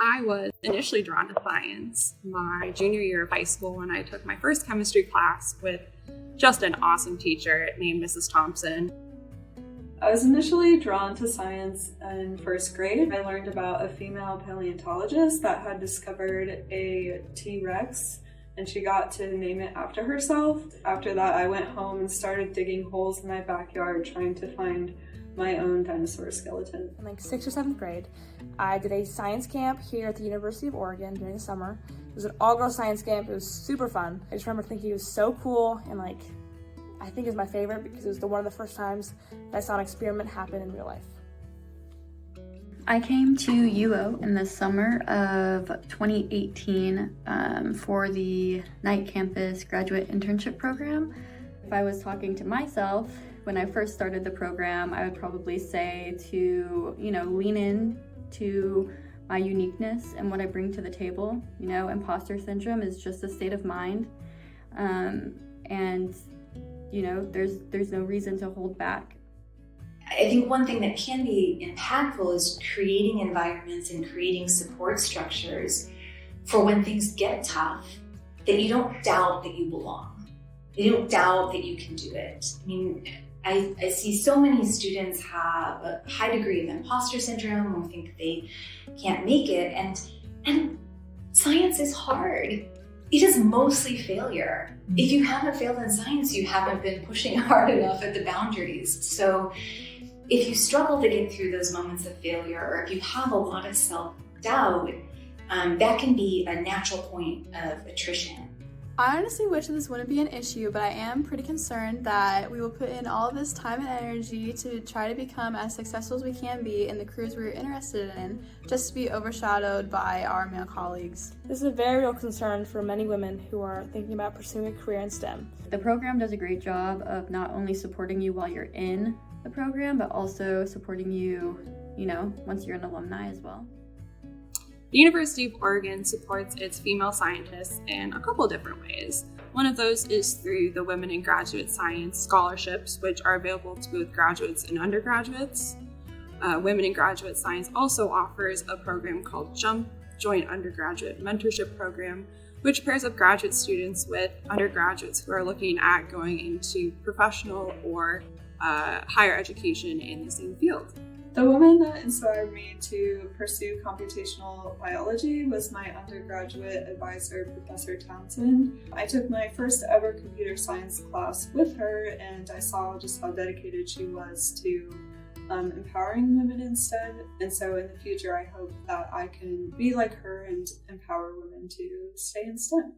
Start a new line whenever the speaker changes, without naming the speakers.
I was initially drawn to science my junior year of high school when I took my first chemistry class with just an awesome teacher named Mrs. Thompson.
I was initially drawn to science in first grade. I learned about a female paleontologist that had discovered a T-Rex, and she got to name it after herself. After that, I went home and started digging holes in my backyard trying to find my own dinosaur skeleton.
In like 6th or 7th grade, I did a science camp here at the University of Oregon during the summer. It was an all-girl science camp. It was super fun. I just remember thinking it was so cool, and I think it was my favorite because it was one of the first times that I saw an experiment happen in real life.
I came to UO in the summer of 2018 for the Night Campus Graduate Internship Program. If I was talking to myself when I first started the program, I would probably say to, lean in to my uniqueness and what I bring to the table. Imposter syndrome is just a state of mind. There's no reason to hold back.
I think one thing that can be impactful is creating environments and creating support structures for when things get tough, that you don't doubt that you belong. You don't doubt that you can do it. I see so many students have a high degree of imposter syndrome or think they can't make it, and science is hard. It is mostly failure. If you haven't failed in science, you haven't been pushing hard enough at the boundaries. So if you struggle to get through those moments of failure, or if you have a lot of self-doubt, that can be a natural point of attrition.
I honestly wish that this wouldn't be an issue, but I am pretty concerned that we will put in all of this time and energy to try to become as successful as we can be in the careers we're interested in, just to be overshadowed by our male colleagues.
This is a very real concern for many women who are thinking about pursuing a career in STEM.
The program does a great job of not only supporting you while you're in the program, but also supporting you, once you're an alumni as well.
The University of Oregon supports its female scientists in a couple different ways. One of those is through the Women in Graduate Science scholarships, which are available to both graduates and undergraduates. Women in Graduate Science also offers a program called JUMP, Joint Undergraduate Mentorship Program, which pairs up graduate students with undergraduates who are looking at going into professional or higher education in the same field.
The woman that inspired me to pursue computational biology was my undergraduate advisor, Professor Townsend. I took my first ever computer science class with her, and I saw just how dedicated she was to empowering women in STEM. And so in the future, I hope that I can be like her and empower women to stay in STEM.